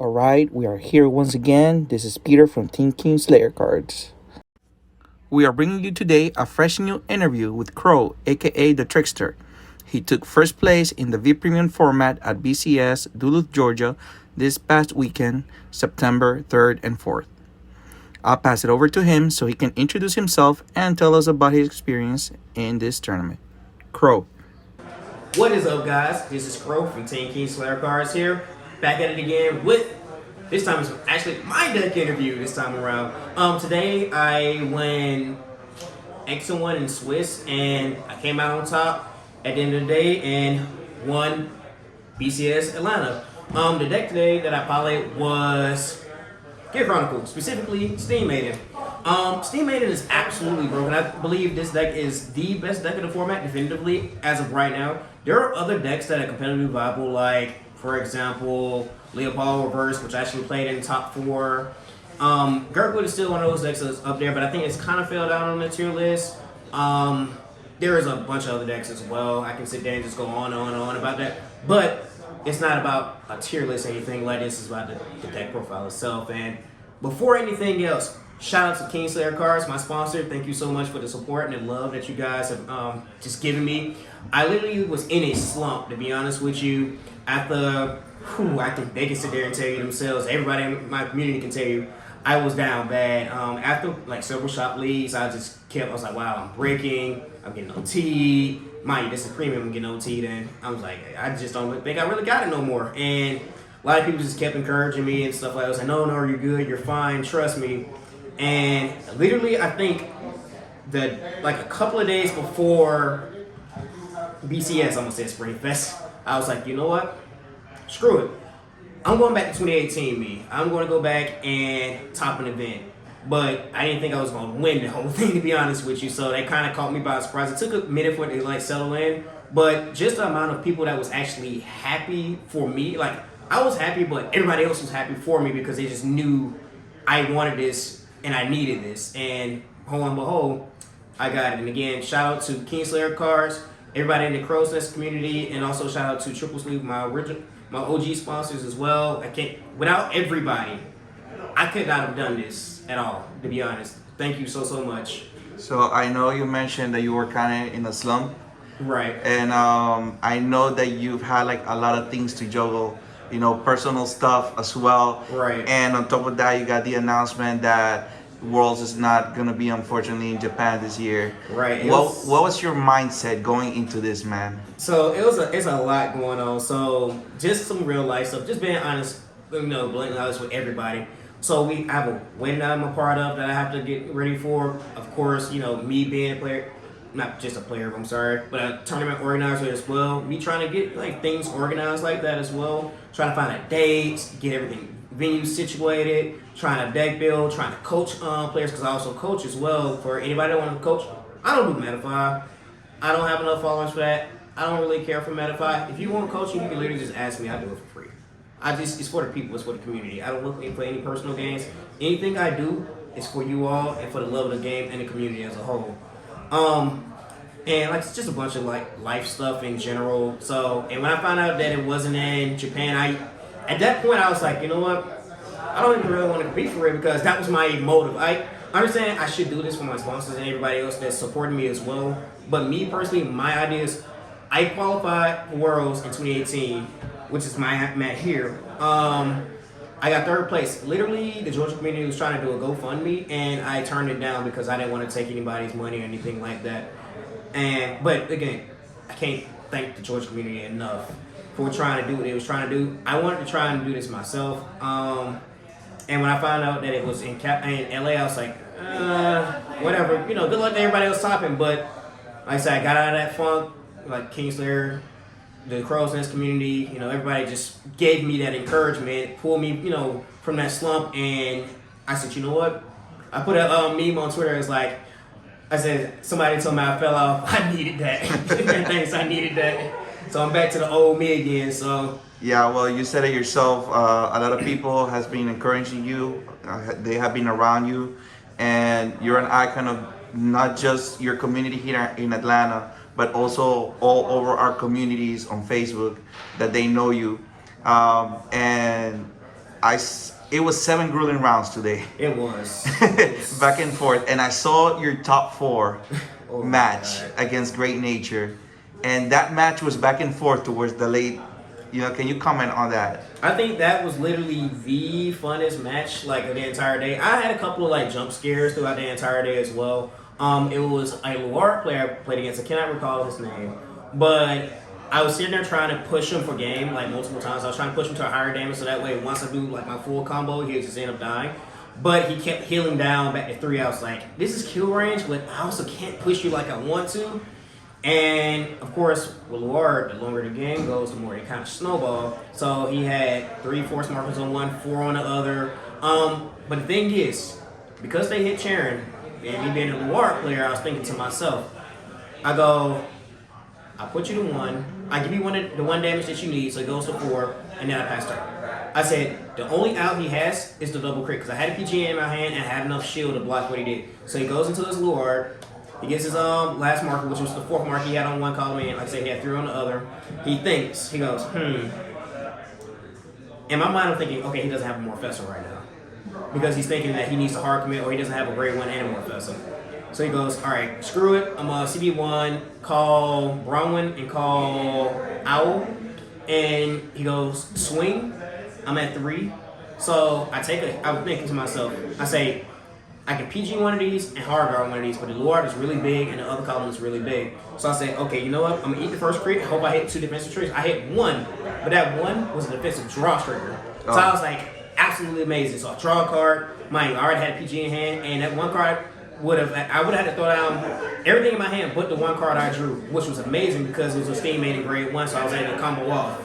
All right, we are here once again. This is Peter from Team Kingslayer Cars. We are bringing you today a fresh new interview with Crow, aka the Trickster. He took first place in the V Premium format at BCS, Duluth, Georgia, this past weekend, September 3rd and 4th. I'll pass it over to him so he can introduce himself and tell us about his experience in this tournament. Crow. What is up, guys? This is Crow from Team Kingslayer Cars here, back at it again with, this time it's actually my deck interview this time around. Today I went X1 in Swiss, and I came out on top at the end of the day and won BCS Atlanta. The deck today that I piloted was Gear Chronicle, specifically Steam Maiden. Steam Maiden is absolutely broken. I believe this deck is the best deck in the format, definitively, as of right now. There are other decks that are competitively viable, like, for example, Leopold Reverse, which I actually played in top 4. Girkwood is still one of those decks that's up there, but I think it's kind of fell down on the tier list. There is a bunch of other decks as well. I can sit there and just go on and on about that. But it's not about a tier list or anything like this. It's about the deck profile itself. And before anything else, shout out to Kingslayer Cars, my sponsor. Thank you so much for the support and the love that you guys have just given me. I literally was in a slump, to be honest with you. After, I think they can sit there and tell you themselves. Everybody in my community can tell you I was down bad. After like several shop leagues, I was like, wow, I'm breaking. I'm getting OT. Mind you, this is premium. I'm getting OT. Then I was like, I just don't think I really got it no more. And a lot of people just kept encouraging me and stuff like that. I was like, no, you're good. You're fine. Trust me. And literally, I think that like a couple of days before BCS, I'm gonna say Spring Fest, I was like, you know what? Screw it. I'm going back to 2018 me. I'm going to go back and top an event. But I didn't think I was going to win the whole thing, to be honest with you. So that kind of caught me by surprise. It took a minute for it to like settle in. But just the amount of people that was actually happy for me, like I was happy, but everybody else was happy for me because they just knew I wanted this and I needed this. And lo and behold, I got it. And again, shout out to Kingslayer Cars, everybody in the Crow's Nest community, and also shout out to Triple Sleeve, my OG sponsors as well. Without everybody, I could not have done this at all, to be honest. Thank you so much. So I know you mentioned that you were kind of in a slump. Right. And I know that you've had like a lot of things to juggle, personal stuff as well. Right. And on top of that, you got the announcement that Worlds is not gonna be, unfortunately, in Japan this year. Right. What was your mindset going into this, man? So it's a lot going on. So just some real life stuff. Just being honest, blatantly honest with everybody. So I have a wedding that I'm a part of that I have to get ready for. Of course, me being a player, not just a player, I'm sorry, but a tournament organizer as well. Me trying to get like things organized like that as well. Trying to find a date, get everything venue situated, trying to deck build, trying to coach players because I also coach as well. For anybody that want to coach, I don't do Metafy. I don't have enough followers for that. I don't really care for Metafy. If you want coaching, you can literally just ask me. I do it for free. It's for the people. It's for the community. I don't look for any personal gains. Anything I do is for you all and for the love of the game and the community as a whole. And like it's just a bunch of like life stuff in general. So, and when I found out that it wasn't in Japan, at that point I was like, you know what? I don't even really want to compete for it because that was my motive. I understand I should do this for my sponsors and everybody else that's supporting me as well. But me personally, my idea is I qualified for Worlds in 2018, which is my mat here. I got 3rd place. Literally, the Georgia community was trying to do a GoFundMe, and I turned it down because I didn't want to take anybody's money or anything like that. But again, I can't thank the Georgia community enough for trying to do what they was trying to do. I wanted to try and do this myself. And when I found out that it was in LA, I was like, whatever. Good luck to everybody else topping. But like I said, I got out of that funk. Like Kingslayer, the Crow's Nest community, everybody just gave me that encouragement, pulled me, from that slump. And I said, you know what? I put a meme on Twitter. It's like, I said, somebody told me I fell off. I needed that. Thanks, I needed that. So I'm back to the old me again. So Yeah, well, you said it yourself. A lot of people has been encouraging you. They have been around you, and you're an icon of not just your community here in Atlanta, but also all over our communities on Facebook that they know you. And it was 7 grueling rounds today. It was. Back and forth. And I saw your top 4 Oh, match against Great Nature. And that match was back and forth towards the late. Can you comment on that? I think that was literally the funnest match like of the entire day. I had a couple of like jump scares throughout the entire day as well. It was a Loire player I played against. I cannot recall his name, but I was sitting there trying to push him for game like multiple times. I was trying to push him to a higher damage so that way once I do like my full combo, he would just end up dying. But he kept healing down back to 3. I was like, this is kill range, but I also can't push you like I want to. And of course, with Loire, the longer the game goes, the more it kind of snowball. So he had 3 force markers on one, 4 on the other. But the thing is, because they hit Charon, and me being a Loire player, I was thinking to myself, I put you to 1, I give you the 1 damage that you need, so it goes to 4, and then I pass turn. I said, the only out he has is the double crit, because I had a PG in my hand and I had enough shield to block what he did. So he goes into his Loire, he gets his last marker, which was the 4th marker he had on one column, and like I said, he had 3 on the other. He thinks, he goes, In my mind, I'm thinking, okay, he doesn't have a Morfessa right now. Because he's thinking that he needs to hard commit or he doesn't have a grade 1 and a Morfessa. So he goes, all right, screw it. I'm a CB1, call Bronwyn and call Owl. And he goes, swing. I'm at 3. So I was thinking to myself, I say, I can PG one of these and hard guard one of these, but the Loire is really big and the other column is really big. So I say, okay, you know what? I'm gonna eat the first crit. Hope I hit 2 defensive triggers. I hit 1, but that 1 was a defensive draw trigger. So I was like, absolutely amazing. So I draw a card. I already had a PG in hand, and that 1 card I would have had to throw down everything in my hand but the 1 card I drew, which was amazing because it was a steam made in grade 1, so I was able to combo off.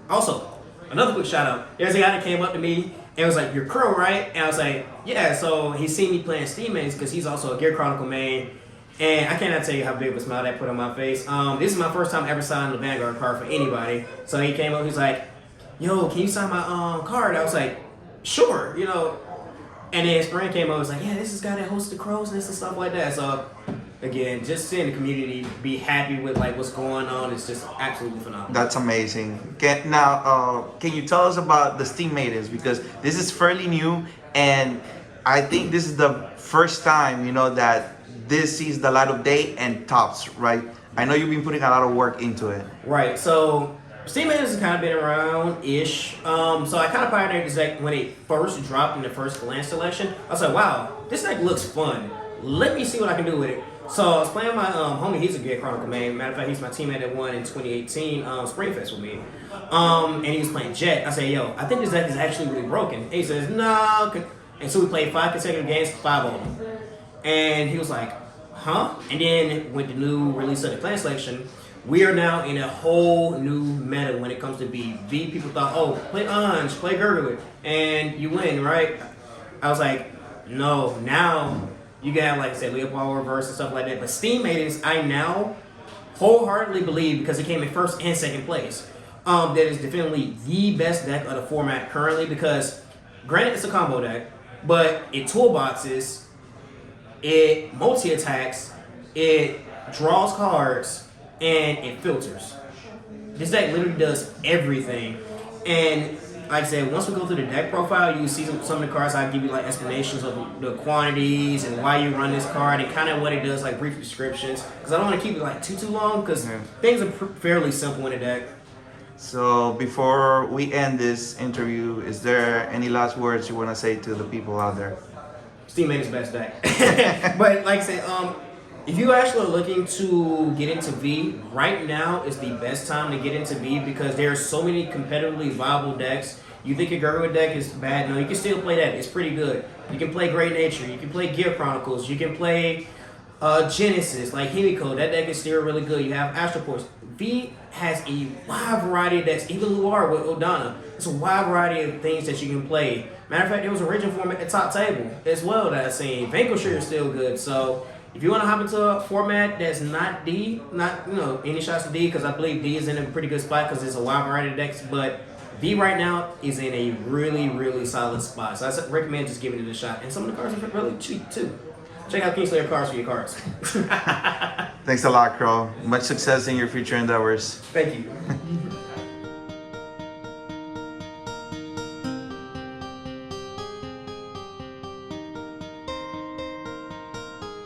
Also, another quick shout out. There's a guy that came up to me and was like, "You're Crow, right?" And I was like, "Yeah." So he seen me playing Steam mains because he's also a Gear Chronicle main. And I cannot tell you how big of a smile that put on my face. This is my first time ever signing the Vanguard card for anybody. So he came up, he's like, "Yo, can you sign my card?" I was like, "Sure," And then his friend came over, was like, "Yeah, this is the guy that hosts the Crows and stuff like that." So again, just seeing the community be happy with like what's going on is just absolutely phenomenal. That's amazing. Can you tell us about the Steam Maidens, because this is fairly new, and I think this is the first time that this sees the light of day and tops, right? I know you've been putting a lot of work into it. Right. So Steam Maidens has kind of been around-ish. So I kind of pioneered this deck when it first dropped in the first glance selection. I was like, wow, this deck looks fun. Let me see what I can do with it. So I was playing my homie, he's a Gear Chronicle main. Matter of fact, he's my teammate that won in 2018 Springfest with me. And he was playing Jet. I said, yo, I think this deck is actually really broken. And he says, no. And so we played 5 consecutive games, 5 of them. And he was like, huh? And then with the new release of the clan selection, we are now in a whole new meta when it comes to V. People thought, oh, play Anj, play Gurglet, and you win, right? I was like, no, now you got, like I said, Leopold Reverse and stuff like that. But Steam Maidens, I now wholeheartedly believe, because it came in 1st and 2nd place, that is definitely the best deck of the format currently, because granted it's a combo deck, but it toolboxes, it multi-attacks, it draws cards, and it filters. This deck literally does everything. And like I said, once we go through the deck profile, you can see some of the cards. I give you like explanations of the quantities and why you run this card and kind of what it does, like brief descriptions. Because I don't want to keep it like too long, because things are fairly simple in the deck. So before we end this interview, is there any last words you want to say to the people out there? Steam Maiden's best deck. But like I said, if you actually are looking to get into V, right now is the best time to get into V, because there are so many competitively viable decks. You think your Gurglet deck is bad? No, you can still play that. It's pretty good. You can play Great Nature. You can play Gear Chronicles. You can play Genesis, like Himiko. That deck is still really good. You have Astroports. V has a wide variety of decks. Even Loire with Odana. It's a wide variety of things that you can play. Matter of fact, there was a region form at the top table as well that I've seen. Vanquisher is still good. So if you want to hop into a format that's not D, not any shots to D, because I believe D is in a pretty good spot because there's a wide variety of decks, but V right now is in a really, really solid spot. So I recommend just giving it a shot. And some of the cards are really cheap too. Check out Kingslayer Cars for your cards. Thanks a lot, Crow. Much success in your future endeavors. Thank you.